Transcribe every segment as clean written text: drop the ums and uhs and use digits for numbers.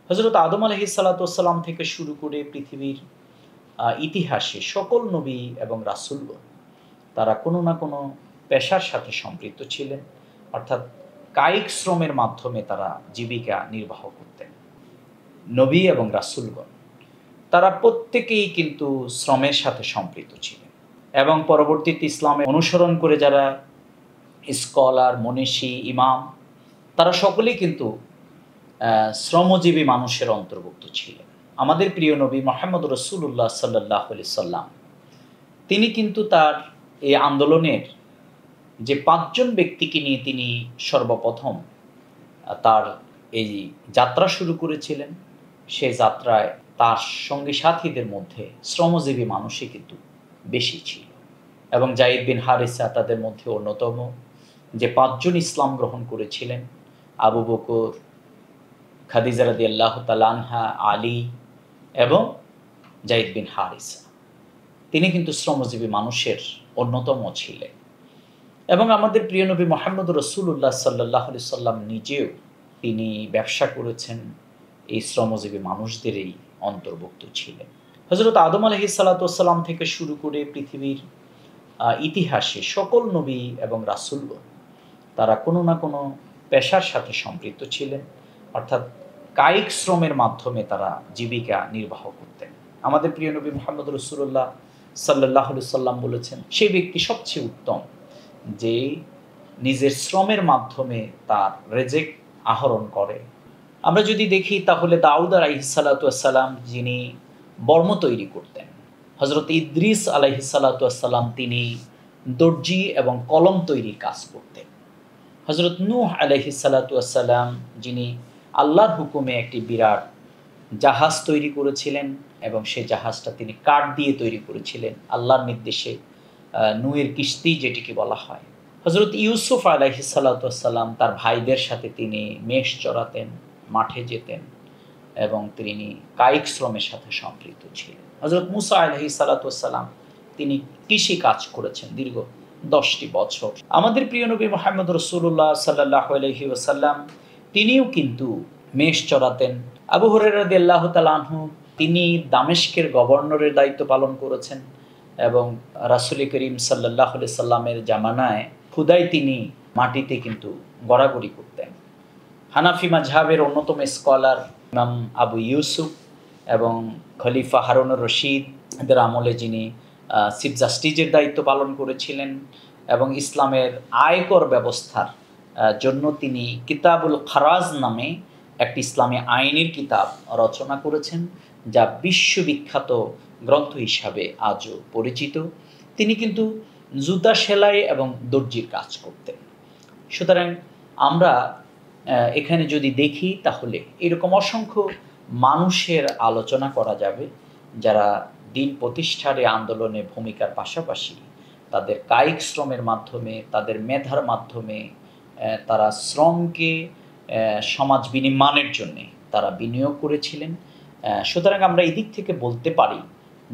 হযরত আদম আলাইহিস সালাতু ওয়াস সালাম থেকে শুরু করে পৃথিবীর ইতিহাসে সকল নবী এবং রাসূলগণ তারা কোনো না কোনো পেশার সাথে সম্পৃক্ত ছিলেন। অর্থাৎ কায়িক শ্রমের মাধ্যমে তারা জীবিকা নির্বাহ করতেন। নবী এবং রাসূলগণ তারা প্রত্যেকেই কিন্তু শ্রমের সাথে সম্পৃক্ত ছিলেন এবং পরবর্তীতে ইসলামে অনুসরণ করে যারা স্কলার, মনীষী, ইমাম তারা সকলেই কিন্তু শ্রমজীবী মানুষের অন্তর্ভুক্ত ছিলেন। আমাদের প্রিয় নবী মুহাম্মদ রাসূলুল্লাহ সাল্লাল্লাহু আলাইহি সাল্লাম তিনি কিন্তু তার এই আন্দোলনের যে ৫ জন ব্যক্তিকে নিয়ে তিনি সর্বপ্রথম তার এই যাত্রা শুরু করেছিলেন, সেই যাত্রায় তার সঙ্গী সাথীদের মধ্যে শ্রমজীবী মানুষই কিন্তু বেশি ছিল এবং যায়েদ বিন হারিসা তাদের মধ্যে অন্যতম, যে ৫ জন ইসলাম গ্রহণ করেছিলেন। আবু বকর, খাদিজা রাদিয়াল্লাহু তাআলা আনহা, আলী এবং যায়েদ বিন হারিসা তিনি কিন্তু শ্রমজীবী মানুষের অন্যতম ছিলেন। এবং আমাদের প্রিয় নবী মুহাম্মদ রাসূলুল্লাহ সাল্লাল্লাহু আলাইহি সাল্লাম নিজেও তিনি ব্যবসা করেছেন, এই শ্রমজীবী মানুষদেরই অন্তর্ভুক্ত ছিলেন। হযরত আদম আলাইহিস সালাতু ওয়াস সালাম থেকে শুরু করে পৃথিবীর ইতিহাসে সকল নবী এবং রাসূলগণ তারা কোনো না কোনো পেশার সাথে সম্পৃক্ত ছিলেন। অর্থাৎ কায়িক শ্রমের মাধ্যমে তারা জীবিকা নির্বাহ করতেন। আমাদের প্রিয় নবী মুহাম্মদ রাসূলুল্লাহ সাল্লাল্লাহু আলাইহি সাল্লাম বলেছেন, সেই ব্যক্তি সবচেয়ে উত্তম যে নিজের শ্রমের মাধ্যমে তার রিজিক আহরণ করে। আমরা যদি দেখি তাহলে দাউদ আলাইহিস সালাতু ওয়াস সালাম যিনি বর্ম তৈরি করতেন, হযরত ইদ্রিস আলাইহিস সালাতু ওয়াস সালাম তিনি দর্জি এবং কলম তৈরির কাজ করতেন। হযরত নূহ আলাইহিস সালাতু ওয়াস সালাম যিনি আল্লাহর হুকুমে একটি বিরাট জাহাজ তৈরি করেছিলেন এবং সেই জাহাজটা তিনি কাঠ দিয়ে তৈরি করেছিলেন আল্লাহর নির্দেশে, নূহের কিস্তি যেটিকে বলা হয়। হযরত ইউসুফ আলাইহিস সালাতু ওয়াস সালাম তার ভাইদের সাথে তিনি মেষ চড়াতেন, মাঠে যেতেন এবং তিনি কায়িক শ্রমের সাথে সম্পৃক্ত ছিলেন। হযরত মূসা আলাইহিস সালাতু ওয়াস সালাম তিনি কৃষি কাজ করেছেন দীর্ঘ 10টি বছর। আমাদের প্রিয় নবী মুহাম্মদ রাসূলুল্লাহ সাল্লাল্লাহু আলাইহি ওয়াসাল্লাম তিনিও কিন্তু মেষ চড়াতেন। আবু হুরায়রা রাদিয়াল্লাহু তাআলা আনহু তিনি দামেস্কের গভর্নরের দায়িত্ব পালন করেছেন এবং রাসূল করিম সাল্লাল্লাহু আলাইহি সাল্লামের জামানায় খুদাই তিনি মাটিতে কিন্তু গড়াগড়ি করতেন। হানাফি মাযহাবের অন্যতম স্কলার ইমাম আবু ইউসুফ এবং খলিফা হারুনুর রশিদ এদের আমলে যিনি চিফ জাস্টিসের দায়িত্ব পালন করেছিলেন এবং ইসলামের আয়কর ব্যবস্থার জন্য তিনি কিতাবুল খারাজ নামে একটি ইসলামী আইনের কিতাব রচনা করেছেন, যা বিশ্ববিখ্যাত গ্রন্থ হিসাবে আজও পরিচিত। তিনি কিন্তু জুতা সেলাই এবং দর্জির কাজ করতেন। সুতরাং আমরা এখানে যদি দেখি তাহলে এরকম অসংখ্য মানুষের আলোচনা করা যাবে যারা দিন প্রতিষ্ঠার এই আন্দোলনে ভূমিকার পাশাপাশি তাদের কায়িক শ্রমের মাধ্যমে, তাদের মেধার মাধ্যমে তারা শ্রমকে সমাজ বিনির্মাণের জন্যে তারা বিনিয়োগ করেছিলেন। সুতরাং আমরা এই দিক থেকে বলতে পারি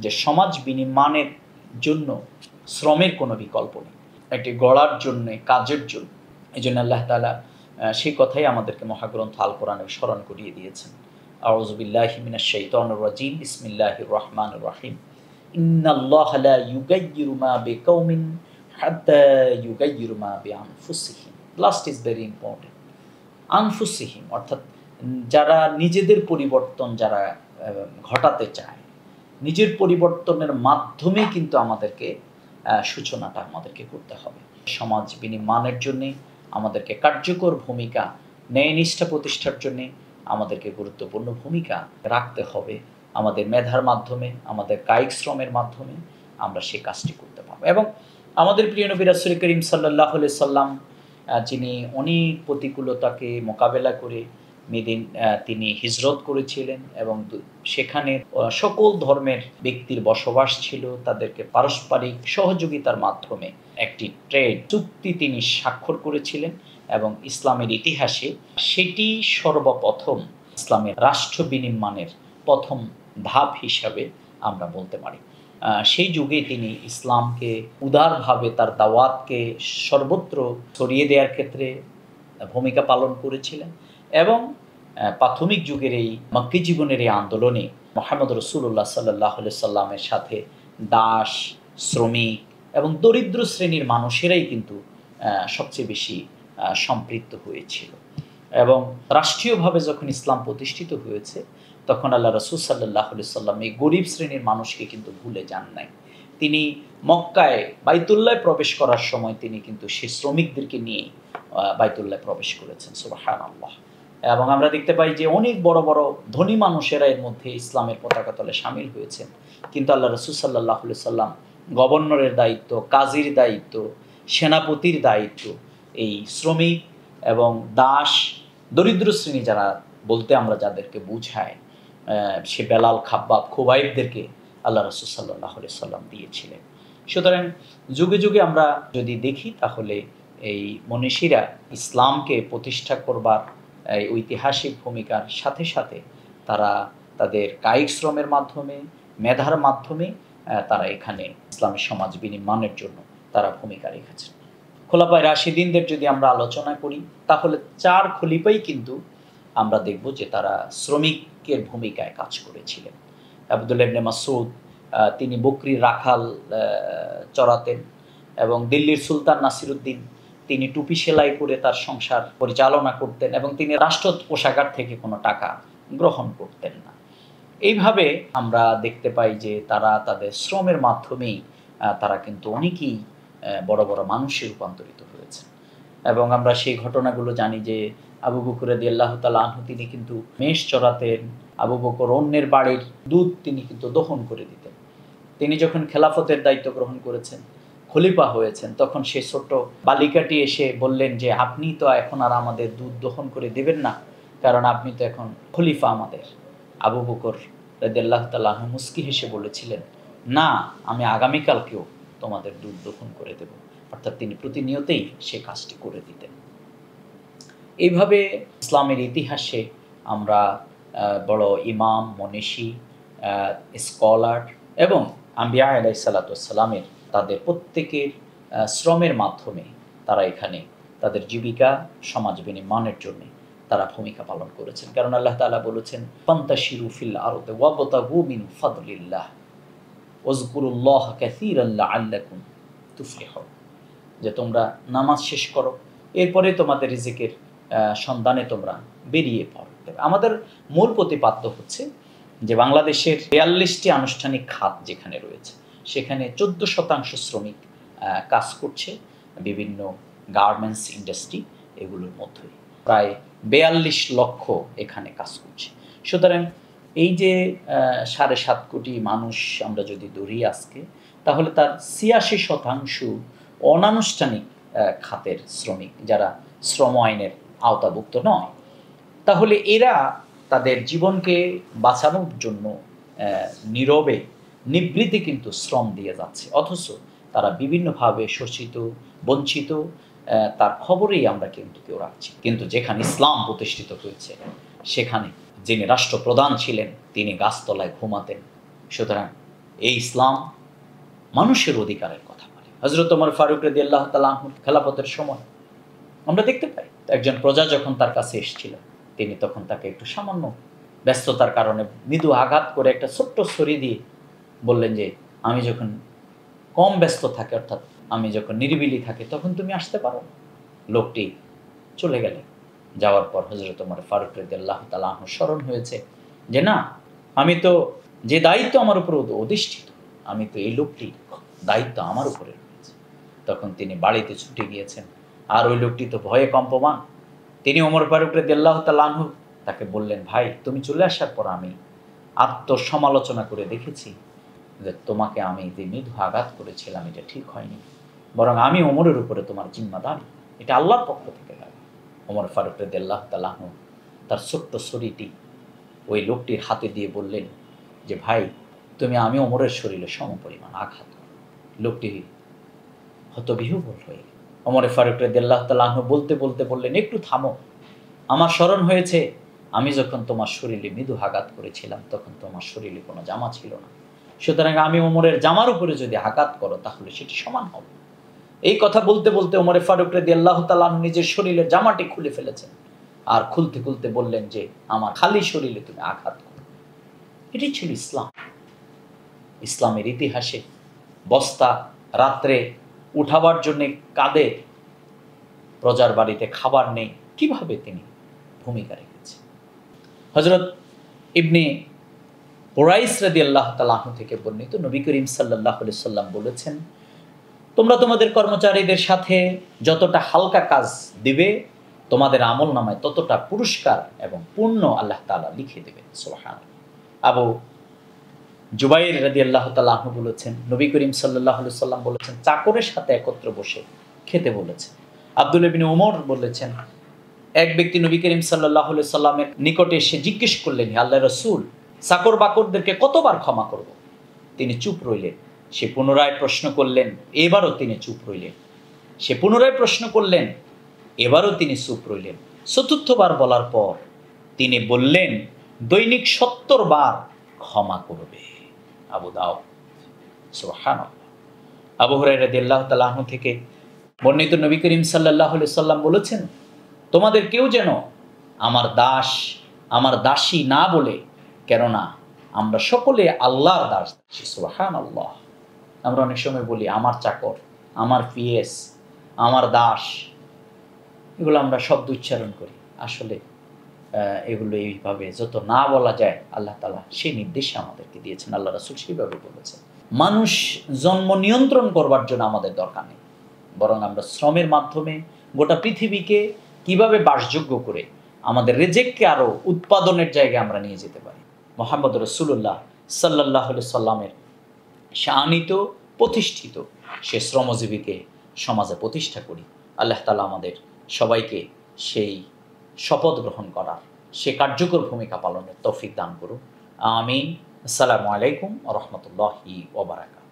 যে সমাজ বিনির্মাণের জন্য শ্রমের কোনো বিকল্প নেই, একটি গড়ার জন্যে, কাজের জন্য। এই জন্য আল্লাহ তাআলা সেই কথাই আমাদেরকে মহাগ্রন্থ আল কোরআনে স্মরণ করিয়ে দিয়েছেন। আউযু বিল্লাহি মিনাশ শাইতানির রাজিম, বিসমিল্লাহির রহমানির রহিম। ইন্নাল্লাহা লা ইউগাইয়িরু মা বিকাউমিন হাত্তা ইউগাইয়িরু মা বিআনফুসিহিম। Last is very important. আনফুসিহিম অর্থাৎ যারা নিজেদের পরিবর্তন যারা ঘটাতে চায়, নিজের পরিবর্তনের মাধ্যমে কিন্তু আমাদেরকে সূচনাটা আমাদেরকে করতে হবে। সমাজ বিনির্মাণের জন্যে আমাদেরকে কার্যকর ভূমিকা, ন্যায়নিষ্ঠা প্রতিষ্ঠার জন্যে আমাদেরকে গুরুত্বপূর্ণ ভূমিকা রাখতে হবে। আমাদের মেধার মাধ্যমে, আমাদের কায়িক শ্রমের মাধ্যমে আমরা সেই কাজটি করতে পারবো। এবং আমাদের প্রিয় নবী রাসূল করিম সাল্লাল্লাহু আলাইহি সাল্লাম যিনি অনেক প্রতিকূলতাকে মোকাবেলা করে তিনি হিজরত করেছিলেন এবং সেখানে সকল ধর্মের ব্যক্তির বসবাস ছিল, তাদেরকে পারস্পরিক সহযোগিতার মাধ্যমে একটি ট্রেড চুক্তি তিনি স্বাক্ষর করেছিলেন এবং ইসলামের ইতিহাসে সেটি সর্বপ্রথম ইসলামের রাষ্ট্র বিনির্মাণের প্রথম ধাপ হিসাবে আমরা বলতে পারি। সেই যুগে তিনি ইসলামকে উদারভাবে তার দাওয়াতকে সর্বত্র ছড়িয়ে দেওয়ার ক্ষেত্রে ভূমিকা পালন করেছিলেন এবং প্রাথমিক যুগের এই মক্কি জীবনের এই আন্দোলনে মুহাম্মদ রাসূলুল্লাহ সাল্লাল্লাহু আলাইহি সাল্লামের সাথে দাস, শ্রমিক এবং দরিদ্র শ্রেণীর মানুষেরাই কিন্তু সবচেয়ে বেশি সম্পৃক্ত হয়েছিল। এবং রাষ্ট্রীয়ভাবে যখন ইসলাম প্রতিষ্ঠিত হয়েছে তখন আল্লাহ রাসূল সাল্লাল্লাহু আলাইহি সাল্লাম এই গরিব শ্রেণীর মানুষকে কিন্তু ভুলে যান নাই। তিনি মক্কায় বাইতুল্লাহ প্রবেশ করার সময় তিনি কিন্তু সেই শ্রমিকদেরকে নিয়ে বাইতুল্লাহ প্রবেশ করেছেন। সুবহানাল্লাহ। এবং আমরা দেখতে পাই যে অনেক বড় বড় ধনী মানুষেরা এর মধ্যে ইসলামের পতাকা তলে শামিল হয়েছেন, কিন্তু আল্লাহ রাসূল সাল্লাল্লাহু আলাইহি সাল্লাম গভর্নরের দায়িত্ব, কাজীর দায়িত্ব, সেনাপতির দায়িত্ব এই শ্রমিক এবং দাস, দরিদ্র শ্রেণী যারা বলতে আমরা যাদেরকে বুঝাই, সে বেলাল, খাব্বাব, খুবাইবদেরকে আল্লাহ রাসূল সাল্লাল্লাহু আলাইহি সাল্লাম দিয়েছিলেন। সুতরাং যুগে যুগে আমরা যদি দেখি তাহলে এই মনীষীরা ইসলামকে প্রতিষ্ঠা করবার এই ঐতিহাসিক ভূমিকার সাথে সাথে তারা তাদের কায়িক শ্রমের মাধ্যমে, মেধার মাধ্যমে তারা এখানে ইসলামের সমাজ বিনির্মাণের জন্য তারা ভূমিকা রেখেছেন। খোলাফায়ে রাশিদিনদের যদি আমরা আলোচনা করি তাহলে 4 খলিফাই কিন্তু আমরা দেখব যে তারা শ্রমিকের ভূমিকায় কাজ করেছিলেন। আব্দুল্লাহ ইবনে মাসউদ তিনি বকরির রাখাল চড়াতেন এবং দিল্লির সুলতান নাসিরউদ্দিন তিনি টুপি সেলাই করে তার সংসার পরিচালনা করতেন এবং তিনি রাষ্ট্র কোষাগার থেকে কোনো টাকা গ্রহণ করতেন না। এইভাবে আমরা দেখতে পাই যে তারা তাদের শ্রমের মাধ্যমেই তারা কিন্তু অনেকেই বড় বড় মানুষে রূপান্তরিত হয়েছে। এবং আমরা সেই ঘটনাগুলো জানি যে আবু বকর রাদিয়াল্লাহু তাআলা আনহু তিনি কিন্তু মেষ চড়াতেন, আবু বকর অন্যের বাড়ির দুধ তিনি কিন্তু দহন করে দিতেন। তিনি যখন খেলাফতের দায়িত্ব গ্রহণ করেছেন, খলিফা হয়েছেন, তখন সে ছোট্ট বালিকাটি এসে বললেন যে আপনি তো এখন আর আমাদের দুধ দহন করে দেবেন না, কারণ আপনি তো এখন খলিফা আমাদের। আবু বকর রাদিয়াল্লাহু তাআলা আনহু মুস্কি হেসে বলেছিলেন, না, আমি আগামীকালকেও তোমাদের দুধ দহন করে দেব। অর্থাৎ তিনি প্রতিনিয়তেই সে কাজটি করে দিতেন। এইভাবে ইসলামের ইতিহাসে আমরা বড় ইমাম, মনীষী, স্কলার এবং আম্বিয়া আলাইহিসসালাতু ওয়াসসালামের তাদের প্রত্যেকের শ্রমের মাধ্যমে তারা এখানে তাদের জীবিকা সমাজ বিনির্মাণের জন্য তারা ভূমিকা পালন করেছেন। কারণ আল্লাহ তাআলা বলেছেন, ফান্তাশিরু ফিল আরদি ওয়াবতাগু মিন ফাদলিল্লাহ ওয়াজকুরুল্লাহ কাসীরান লাআল্লাকুম তুফলিহুন, যে তোমরা নামাজ শেষ করো, এরপরে তোমাদের রিজিকের সন্ধানে তোমরা বেরিয়ে পড়ো। আমাদের মূল প্রতিপাদ্য হচ্ছে যে বাংলাদেশের ৪২টি আনুষ্ঠানিক খাত যেখানে রয়েছে সেখানে 14% শ্রমিক কাজ করছে বিভিন্ন গার্মেন্টস ইন্ডাস্ট্রি, এগুলোর মধ্যে প্রায় ৪২ লক্ষ এখানে কাজ করছে। সুতরাং এই যে ৭.৫ কোটি মানুষ আমরা যদি ধরি আজকে, তাহলে তার ৮৬% অনানুষ্ঠানিক খাতের শ্রমিক, যারা শ্রম আইনের আওতাভুক্ত নয়। তাহলে এরা তাদের জীবনকে বাঁচানোর জন্য নীরবে নিবৃত্তি কিন্তু শ্রম দিয়ে যাচ্ছে, অথচ তারা বিভিন্নভাবে শোষিত, বঞ্চিত, তার খবরেই আমরা কিন্তু কেউ রাখছি। কিন্তু যেখানে ইসলাম প্রতিষ্ঠিত হয়েছে সেখানে যিনি রাষ্ট্রপ্রধান ছিলেন তিনি গাছতলায় ঘুমাতেন। সুতরাং এই ইসলাম মানুষের অধিকারের কথা বলে। হযরত ওমর ফারুক রাদিয়াল্লাহু তাআলা আনহুর খেলাফতের সময় আমরা দেখতে পাই একজন প্রজা যখন তার কাছে এসেছিল, তিনি তখন তাকে একটু সামান্য ব্যস্ততার কারণে মৃদু আঘাত করে একটা ছোট্ট ছুরি দিয়ে বললেন যে আমি যখন কম ব্যস্ত থাকি, অর্থাৎ আমি যখন নিরিবিলি থাকি, তখন তুমি আসতে পারো। লোকটি চলে গেলেন। যাওয়ার পর হযরত ওমর ফারুক রাদিয়াল্লাহু তাআলা আনহু স্মরণ হয়েছে যে না, আমি তো যে দায়িত্ব আমার উপর অধিষ্ঠিত, আমি তো এই লোকটি দায়িত্ব আমার উপরে রয়েছে। তখন তিনি বাড়িতে ছুটে গিয়েছেন, আর ওই লোকটি তো ভয়ে কম্পমান। তিনি ওমর ফারুক রাদিয়াল্লাহু তাআলা আনহু তাকে বললেন, ভাই, তুমি চলে আসার পর আমি আত্মসমালোচনা করে দেখেছি যে তোমাকে আমি যে মৃদু আঘাত করেছিলাম এটা ঠিক হয়নি, বরং আমি ওমরের উপরে তোমার জিম্মাদারি, এটা আল্লাহর পক্ষ থেকে লাগে। ওমর ফারুক রাদিয়াল্লাহু তাআলা আনহু তার ছোট্ট ছুরিটি ওই লোকটির হাতে দিয়ে বললেন যে ভাই, তুমি আমি ওমরের শরীরে সমপরিমাণ আঘাত করো। লোকটি হতবিহ্বল হয়ে গেল। ওমর ফারুক রাদিয়াল্লাহু তাআলা আনহু বলতে বলতে বললেন, একটু থামো, আমার স্মরণ হয়েছে আমি যখন তোমার শরীরে মৃদু আঘাত করেছিলাম তখন তোমার শরীরে কোনো জামা ছিল না, সুতরাং আমি ওমরের জামার উপরে যদি আঘাত করো তাহলে সেটি সমান হবে। এই কথা বলতে বলতে ওমর ফারুক রাদিয়াল্লাহু তাআলা আনহু নিজের শরীরের জামাটি খুলে ফেলেছেন আর খুলতে খুলতে বললেন যে আমার খালি শরীরে তুমি আঘাত করো। এটাই ছিল ইসলাম। ইসলামের ইতিহাসে বস্তা রাত্রে উঠাবার জন্যে কাঁদে, প্রজার বাড়িতে খাবার নেই, কিভাবে তিনি ভূমিকা রেখেছে। হযরত ইবনে কুরাইশ রাদিয়াল্লাহু তাআলা আনহু থেকে বর্ণিত, নবী করিম সাল্লাল্লাহু আলাইহি সাল্লাম বলেছেন, তোমরা তোমাদের কর্মচারীদের সাথে যতটা হালকা কাজ দিবে, তোমাদের আমলনামায় ততটা পুরস্কার এবং পুণ্য আল্লাহ তাআলা লিখে দেবেন। সুবহানাল্লাহ। আবু জুবাইর রাদিয়াল্লাহু তাআলা আনহু বলেছেন, নবী করিম সাল্লাল্লাহু আলাইহি সাল্লাম বলেছেন, চাকরের সাথে একত্র বসে খেতে বলেছেন। আব্দুল্লাহ ইবনে ওমর বলেছেন, এক ব্যক্তি নবী করিম সাল্লাল্লাহু আলাইহি সাল্লামের নিকটে এসে জিজ্ঞেস করলেন, আল্লাহর রাসূল, চাকর বাকরদেরকে কতবার ক্ষমা করব? তিনি চুপ রইলেন। সে পুনরায় প্রশ্ন করলেন, এবারও তিনি চুপ রইলেন। সে পুনরায় প্রশ্ন করলেন, এবারও তিনি চুপ রইলেন। চতুর্থবার বলার পর তিনি বললেন, দৈনিক ৭০ বার ক্ষমা করবে। আবু দাউদ। সুবহানাল্লাহ। আবু হুরায়রা রাদিয়াল্লাহু তাআলা আনহু থেকে বর্ণিত, নবী করিম সাল্লাল্লাহু আলাইহি সাল্লাম বলেছেন, তোমাদের কেউ যেন আমার দাস, আমার দাসী না বলে, কেননা আমরা সকলে আল্লাহর দাস। সুবহানাল্লাহ। আমরা অনেক সময় বলি আমার চাকর, আমার পিএস, আমার দাস, এগুলো আমরা শব্দ উচ্চারণ করি। আসলে এগুলো এইভাবে যত না বলা যায়, আল্লাহ তাআলা সেই নির্দেশ আমাদেরকে দিয়েছেন, আল্লাহ রাসূল সেইভাবে বলেছেন। মানুষ জন্ম নিয়ন্ত্রণ করবার জন্য আমাদের দরকার নেই, বরং আমরা শ্রমের মাধ্যমে গোটা পৃথিবীকে কিভাবে বাসযোগ্য করে আমাদের রিজিককে আরো উৎপাদনের জায়গায় আমরা নিয়ে যেতে পারি। মুহাম্মদ রাসূলুল্লাহ সাল্লাল্লাহু আলাইহি সাল্লামের শানিত প্রতিষ্ঠিত সে শ্রমজীবীকে সমাজে প্রতিষ্ঠা করি। আল্লাহ তাআলা আমাদের সবাইকে সেই শপথ গ্রহণ করার, সে কার্যকর ভূমিকা পালনের তৌফিক দান করুন। আমিন। আসসালামু আলাইকুম ওয়া রাহমাতুল্লাহি ওয়া বারাকাতুহু।